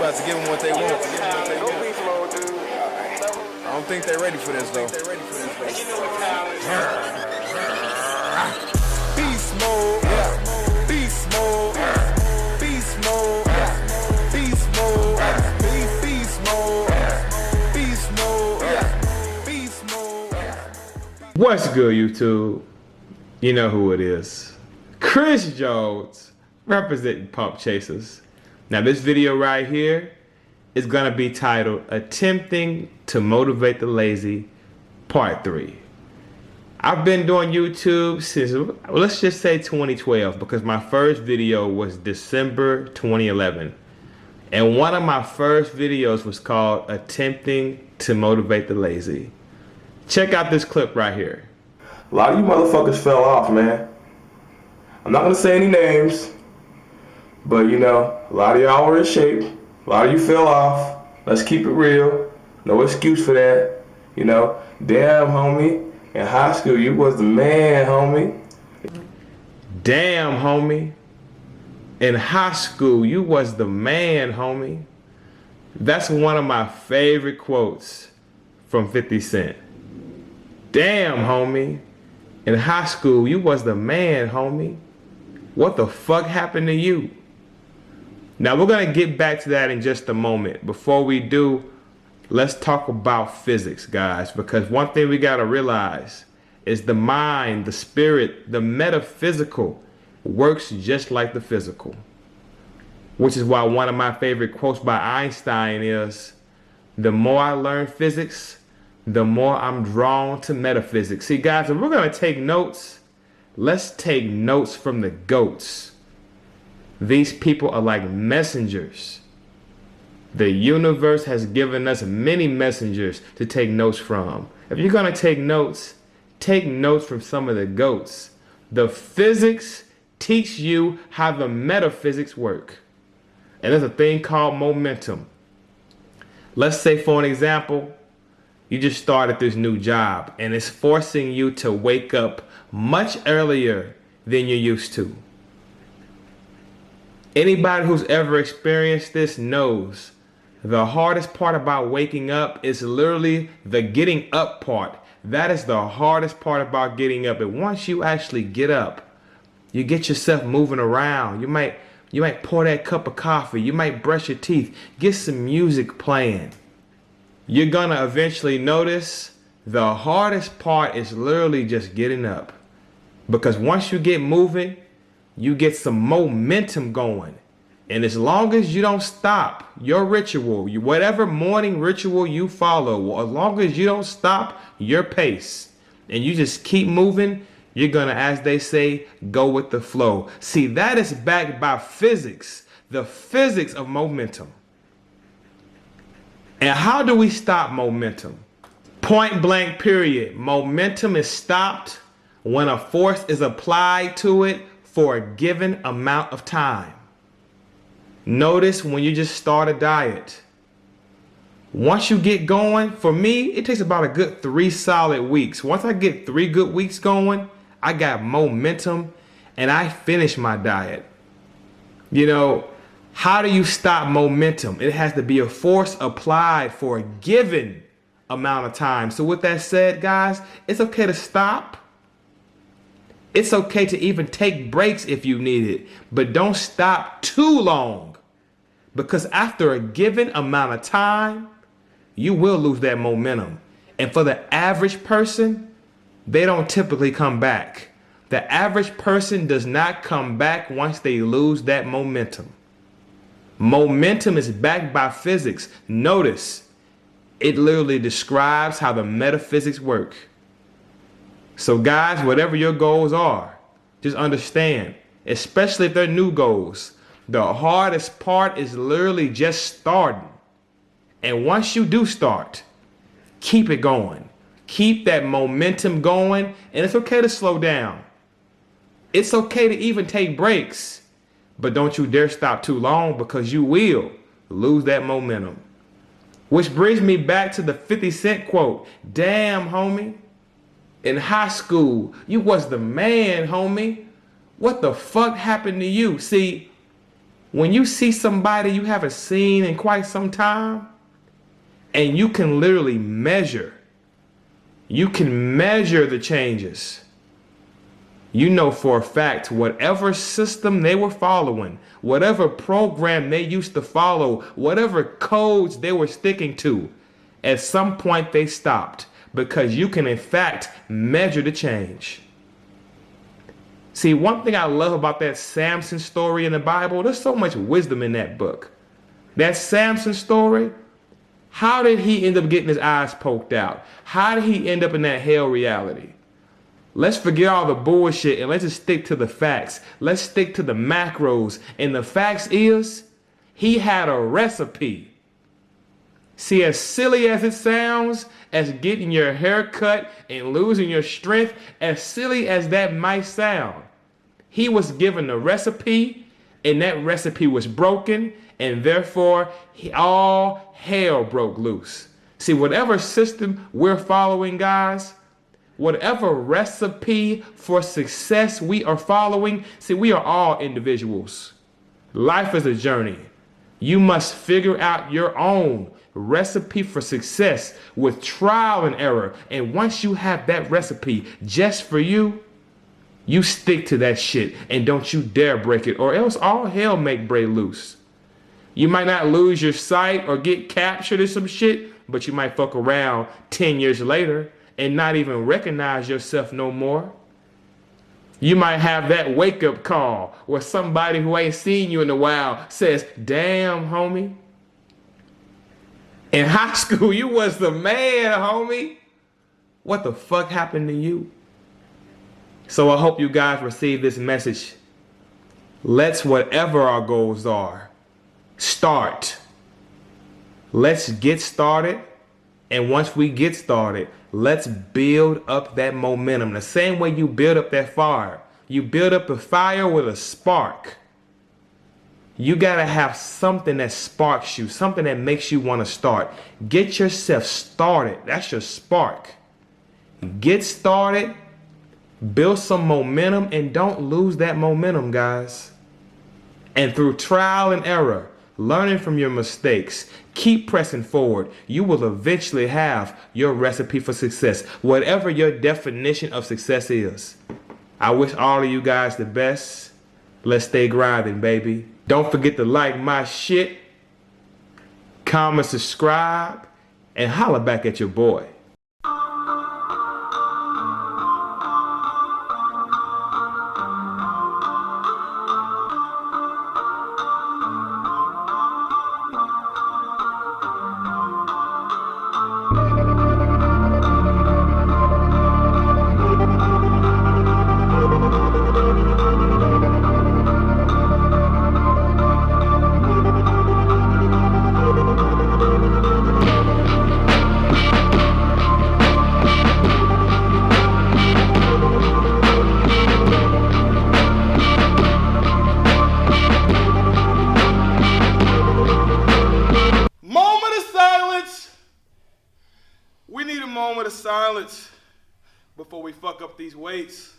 about to give them what they want. I don't think they're ready for this, though. Beast mode, beast mode, beast mode, beast mode, beast mode, beast mode, beast mode. What's good, YouTube? You know who it is. Chris Jones, representing Pump Chasers. Now this video right here is gonna be titled Attempting to Motivate the Lazy Part 3. I've been doing YouTube since, let's just say 2012, because my first video was December 2011. And one of my first videos was called Attempting to Motivate the Lazy. Check out this clip right here. A lot of you motherfuckers fell off, man. I'm not gonna say any names, but you know, a lot of y'all were in shape. A lot of you fell off. Let's keep it real. No excuse for that. You know, damn, homie. In high school, you was the man, homie. Damn, homie. In high school, you was the man, homie. That's one of my favorite quotes from 50 Cent. Damn, homie. In high school, you was the man, homie. What the fuck happened to you? Now, we're going to get back to that in just a moment. Before we do, let's talk about physics, guys, because one thing we got to realize is the mind, the spirit, the metaphysical works just like the physical. Which is why one of my favorite quotes by Einstein is, the more I learn physics, the more I'm drawn to metaphysics. See, guys, if we're going to take notes, let's take notes from the GOATs. These people are like messengers. The universe has given us many messengers to take notes from. If you're going to take notes from some of the GOATs. The physics teach you how the metaphysics work. And there's a thing called momentum. Let's say, for an example, you just started this new job and it's forcing you to wake up much earlier than you used to. Anybody who's ever experienced this knows the hardest part about waking up is literally the getting up part. That is the hardest part about getting up. And once you actually get up, you get yourself moving around. You might pour that cup of coffee. You might brush your teeth. Get some music playing. You're gonna eventually notice the hardest part is literally just getting up. Because once you get moving, you get some momentum going. And as long as you don't stop your ritual, whatever morning ritual you follow, as long as you don't stop your pace and you just keep moving, you're gonna, as they say, go with the flow. See, that is backed by physics, the physics of momentum. And how do we stop momentum? Point blank period. Momentum is stopped when a force is applied to it for a given amount of time. Notice when you just start a diet. Once you get going, for me, it takes about a good 3 solid weeks. Once I get 3 good weeks going, I got momentum and I finish my diet. You know, how do you stop momentum? It has to be a force applied for a given amount of time. So with that said, guys, it's okay to stop. It's okay to even take breaks if you need it, but don't stop too long, because after a given amount of time, you will lose that momentum. And for the average person, they don't typically come back. The average person does not come back once they lose that momentum. Momentum is backed by physics. Notice, it literally describes how the metaphysics work. So guys, whatever your goals are, just understand, especially if they're new goals, the hardest part is literally just starting. And once you do start, keep it going. Keep that momentum going, and it's okay to slow down. It's okay to even take breaks, but don't you dare stop too long, because you will lose that momentum. Which brings me back to the 50 Cent quote, damn, homie. In high school, you was the man, homie. What the fuck happened to you? See, When you see somebody you haven't seen in quite some time, and you can literally measure, the changes. You know for a fact whatever system they were following, whatever program they used to follow, whatever codes they were sticking to, at some point they stopped, because you can in fact measure the change. See, one thing I love about that Samson story in the Bible, there's so much wisdom in that book. That Samson story, how did he end up getting his eyes poked out? How did he end up in that hell reality? Let's forget all the bullshit and let's just stick to the facts. Let's stick to the macros. And the facts is, he had a recipe. See, as silly as it sounds, as getting your hair cut and losing your strength, as silly as that might sound, he was given a recipe, and that recipe was broken, and therefore all hell broke loose. See, whatever system we're following, guys, whatever recipe for success we are following, see, we are all individuals. Life is a journey. You must figure out your own recipe for success with trial and error. And once you have that recipe just for you, you stick to that shit and don't you dare break it, or else all hell make break loose. You might not lose your sight or get captured or some shit, but you might fuck around 10 years later and not even recognize yourself no more. You might have that wake-up call where somebody who ain't seen you in a while says, "Damn, homie. In high school, you was the man, homie. What the fuck happened to you?" So I hope you guys receive this message. Let's, whatever our goals are, start. Let's get started. And once we get started, let's build up that momentum. The same way you build up that fire. You build up a fire with a spark. You gotta have something that sparks you, something that makes you want to start. Get yourself started. That's your spark. Get started, build some momentum, and don't lose that momentum, guys. And through trial and error, learning from your mistakes, keep pressing forward. You will eventually have your recipe for success, whatever your definition of success is. I wish all of you guys the best. Let's stay grinding, baby. Don't forget to like my shit, comment, subscribe, and holla back at your boy. We need a moment of silence before we fuck up these weights.